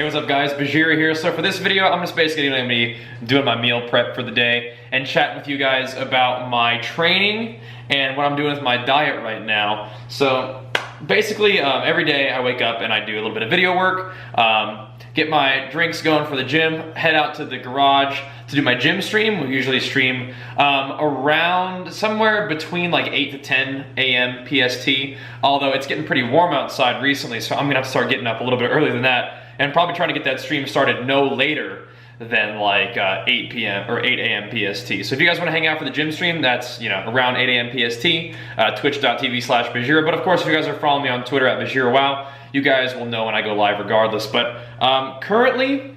Hey, what's up guys, Bajheera here. So for this video, I'm just basically gonna be doing my meal prep for the day and chatting with you guys about my training and what I'm doing with my diet right now. So basically, every day I wake up and I do a little bit of video work, get my drinks going for the gym, head out to the garage to do my gym stream. We usually stream around somewhere between like 8 to 10 a.m. PST, although it's getting pretty warm outside recently, so I'm gonna have to start getting up a little bit earlier than that and probably trying to get that stream started no later than like 8 p.m. or 8 a.m. PST. So if you guys want to hang out for the gym stream, that's around 8 a.m. PST, twitch.tv/Bajheera. But of course, if you guys are following me on Twitter at BajheeraWow, you guys will know when I go live regardless. But currently,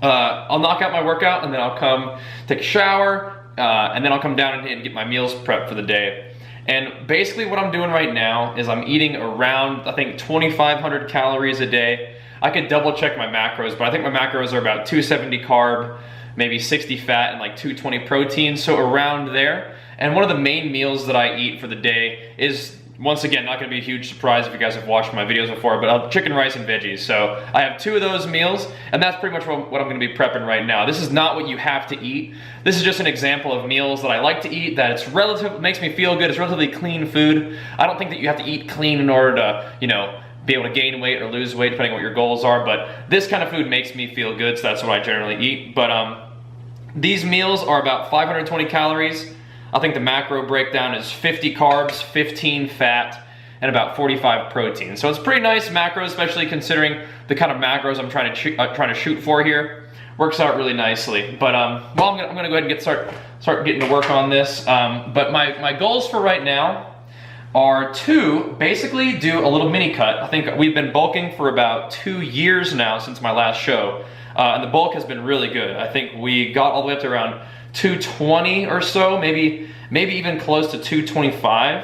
I'll knock out my workout and then I'll come take a shower and then I'll come down and get my meals prepped for the day. And basically what I'm doing right now is I'm eating around, I think, 2,500 calories a day. I could double check my macros, but I think my macros are about 270 carb, maybe 60 fat, and like 220 protein, so around there. And one of the main meals that I eat for the day is, once again, not gonna be a huge surprise if you guys have watched my videos before, but chicken, rice, and veggies. So I have 2 of those meals, and that's pretty much what I'm gonna be prepping right now. This is not what you have to eat. This is just an example of meals that I like to eat, that it's makes me feel good, it's relatively clean food. I don't think that you have to eat clean in order to, be able to gain weight or lose weight, depending on what your goals are, but this kind of food makes me feel good, so that's what I generally eat. But these meals are about 520 calories. I think the macro breakdown is 50 carbs, 15 fat, and about 45 protein. So it's pretty nice macros, especially considering the kind of macros I'm trying to shoot for here. Works out really nicely. But well, I'm gonna go ahead and start getting to work on this. But my goals for right now are to basically do a little mini cut. I think we've been bulking for about 2 years now since my last show, and the bulk has been really good. I think we got all the way up to around 220 or so, maybe even close to 225.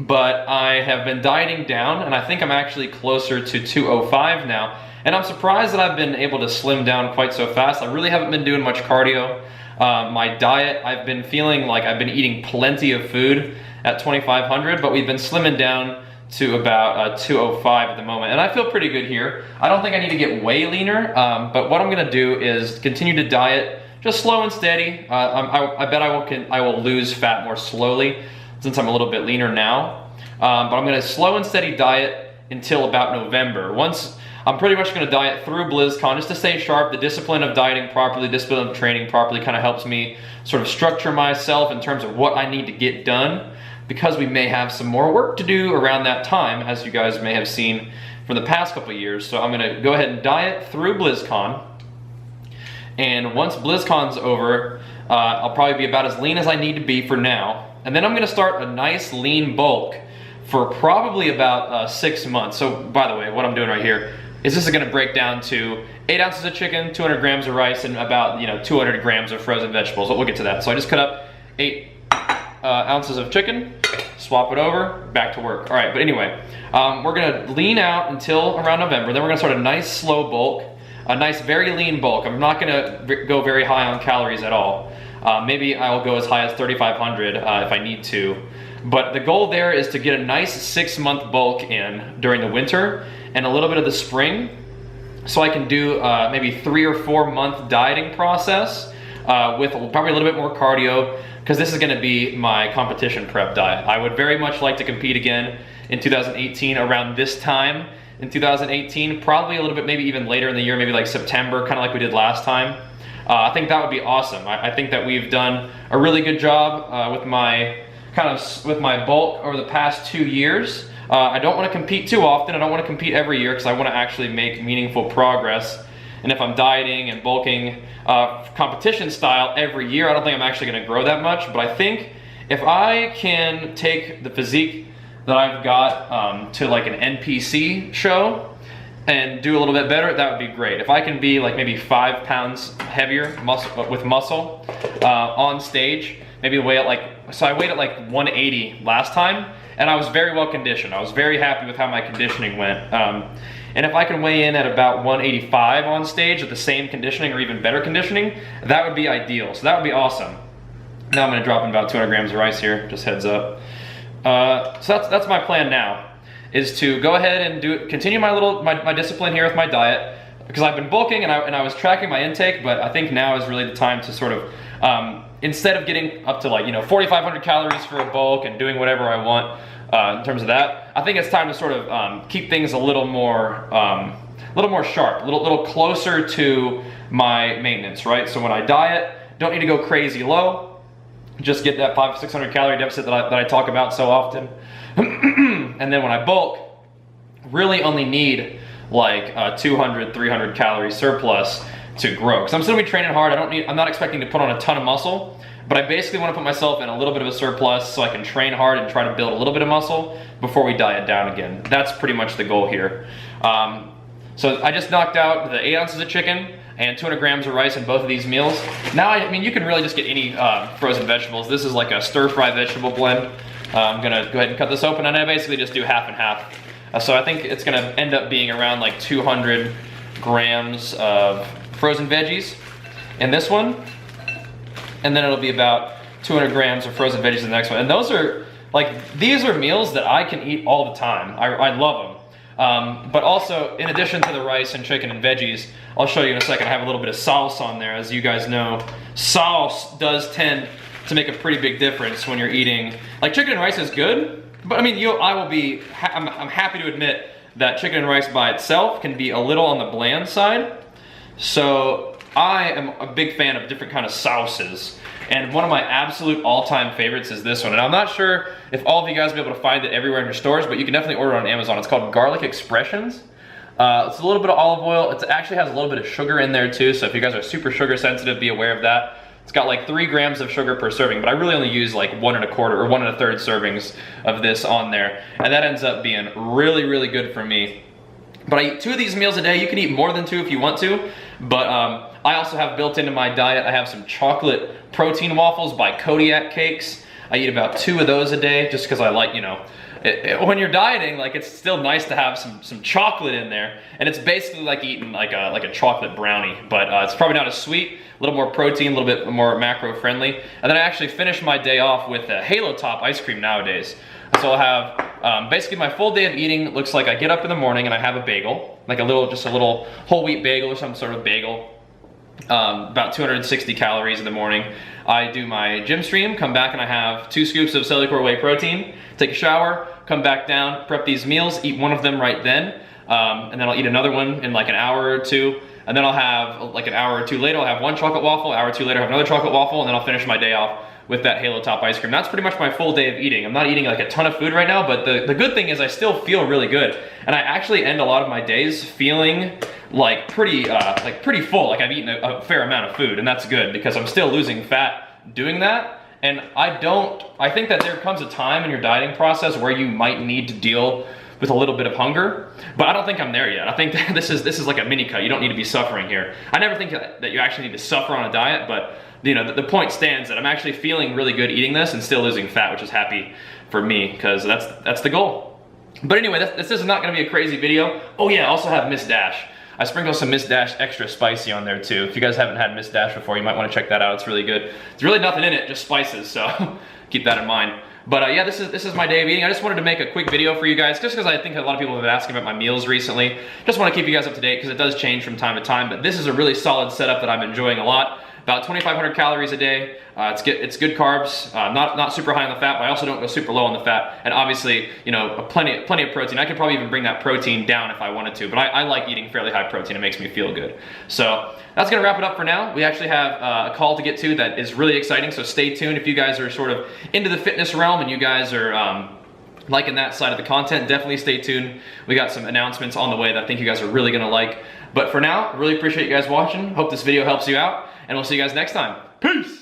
But I have been dieting down, and I think I'm actually closer to 205 now. And I'm surprised that I've been able to slim down quite so fast. I really haven't been doing much cardio. My diet, I've been feeling like I've been eating plenty of food at 2,500, but we've been slimming down to about 205 at the moment, and I feel pretty good here. I don't think I need to get way leaner, but what I'm gonna do is continue to diet, just slow and steady. I bet I will lose fat more slowly since I'm a little bit leaner now, but I'm gonna slow and steady diet until about November. I'm pretty much gonna diet through BlizzCon just to stay sharp. The discipline of dieting properly, discipline of training properly kind of helps me sort of structure myself in terms of what I need to get done, because we may have some more work to do around that time, as you guys may have seen from the past couple of years. So I'm gonna go ahead and diet through BlizzCon. And once BlizzCon's over, I'll probably be about as lean as I need to be for now. And then I'm gonna start a nice lean bulk for probably about 6 months. So by the way, what I'm doing right here is this is gonna break down to 8 ounces of chicken, 200 grams of rice, and about 200 grams of frozen vegetables. We'll get to that. So I just cut up 8 ounces of chicken, swap it over, back to work. All right, but anyway, we're gonna lean out until around November. Then we're gonna start a nice slow bulk, a nice very lean bulk. I'm not gonna go very high on calories at all. Maybe I'll go as high as 3,500 if I need to. But the goal there is to get a nice 6-month bulk in during the winter and a little bit of the spring, so I can do maybe 3 or 4 month dieting process with probably a little bit more cardio, because this is gonna be my competition prep diet. I would very much like to compete again in 2018, around this time in 2018, probably a little bit, maybe even later in the year, maybe like September, kind of like we did last time. I think that would be awesome. I think that we've done a really good job with my bulk over the past 2 years. I don't want to compete too often. I don't want to compete every year because I want to actually make meaningful progress. And if I'm dieting and bulking competition style every year, I don't think I'm actually going to grow that much. But I think if I can take the physique that I've got to like an NPC show and do a little bit better, that would be great. If I can be like maybe 5 pounds heavier with muscle on stage, maybe weigh at so I weighed at like 180 last time, and I was very well conditioned. I was very happy with how my conditioning went. And if I can weigh in at about 185 on stage with the same conditioning or even better conditioning, that would be ideal. So that would be awesome. Now I'm gonna drop in about 200 grams of rice here, just heads up. So that's my plan now. is to go ahead and continue my discipline here with my diet, because I've been bulking and I was tracking my intake, but I think now is really the time to sort of, instead of getting up to like, 4,500 calories for a bulk and doing whatever I want in terms of that, I think it's time to sort of keep things a little more sharp, a little closer to my maintenance, right? So when I diet, don't need to go crazy low, just get that 500-600 calorie deficit that I talk about so often. And then when I bulk, really only need like 200-300 calorie surplus to grow. Because I'm still gonna be training hard. I'm not expecting to put on a ton of muscle, but I basically want to put myself in a little bit of a surplus so I can train hard and try to build a little bit of muscle before we diet down again. That's pretty much the goal here. So I just knocked out the 8 ounces of chicken and 200 grams of rice in both of these meals. Now, I mean, you can really just get any frozen vegetables. This is like a stir-fry vegetable blend. I'm gonna go ahead and cut this open, and I basically just do half and half. So I think it's gonna end up being around like 200 grams of frozen veggies in this one, and then it'll be about 200 grams of frozen veggies in the next one. And those are, like, these are meals that I can eat all the time. I love them. But also, in addition to the rice and chicken and veggies, I'll show you in a second, I have a little bit of sauce on there. As you guys know, sauce does tend to make a pretty big difference when you're eating. Like, chicken and rice is good, but I mean, I'm happy to admit that chicken and rice by itself can be a little on the bland side. So I am a big fan of different kind of sauces. And one of my absolute all-time favorites is this one. And I'm not sure if all of you guys will be able to find it everywhere in your stores, but you can definitely order it on Amazon. It's called Garlic Expressions. It's a little bit of olive oil. It actually has a little bit of sugar in there too, so if you guys are super sugar sensitive, be aware of that. It's got like 3 grams of sugar per serving, but I really only use like 1 1/4 or 1 1/3 servings of this on there. And that ends up being really, really good for me. But I eat 2 of these meals a day. You can eat more than 2 if you want to, but I also have built into my diet, I have some chocolate protein waffles by Kodiak Cakes. I eat about 2 of those a day just because I like, when you're dieting, like, it's still nice to have some chocolate in there, and it's basically like eating like a chocolate brownie, but it's probably not as sweet, a little more protein, a little bit more macro friendly. And then I actually finish my day off with a Halo Top ice cream nowadays. So I'll have, basically my full day of eating looks like I get up in the morning and I have a bagel, like just a little whole wheat bagel or some sort of bagel, about 260 calories in the morning. I do my gym stream, come back and I have 2 scoops of CELLUCOR whey protein, take a shower, come back down, prep these meals, eat one of them right then, and then I'll eat another one in like an hour or 2, and then I'll have like an hour or 2 later, I'll have 1 chocolate waffle, an hour or 2 later I'll have another chocolate waffle, and then I'll finish my day off with that Halo Top ice cream. That's pretty much my full day of eating. I'm not eating like a ton of food right now, but the good thing is I still feel really good. And I actually end a lot of my days feeling like pretty full, like I've eaten a fair amount of food, and that's good because I'm still losing fat doing that. And I think that there comes a time in your dieting process where you might need to deal with a little bit of hunger, but I don't think I'm there yet. I think that this is like a mini cut. You don't need to be suffering here. I never think that you actually need to suffer on a diet, but the point stands that I'm actually feeling really good eating this and still losing fat, which is happy for me because that's the goal. But anyway, this is not gonna be a crazy video. Oh yeah, I also have Miss Dash. I sprinkle some Miss Dash extra spicy on there too. If you guys haven't had Miss Dash before, you might wanna check that out. It's really good. There's really nothing in it, just spices, so keep that in mind. But yeah, this is my day of eating. I just wanted to make a quick video for you guys, just because I think a lot of people have been asking about my meals recently. Just want to keep you guys up to date because it does change from time to time, but this is a really solid setup that I'm enjoying a lot. About 2,500 calories a day. It's good carbs, not super high on the fat, but I also don't go super low on the fat. And obviously, plenty of protein. I could probably even bring that protein down if I wanted to, but I like eating fairly high protein. It makes me feel good. So that's gonna wrap it up for now. We actually have a call to get to that is really exciting, so stay tuned. If you guys are sort of into the fitness realm and you guys are liking that side of the content, definitely stay tuned. We got some announcements on the way that I think you guys are really gonna like. But for now, really appreciate you guys watching. Hope this video helps you out, and we'll see you guys next time. Peace!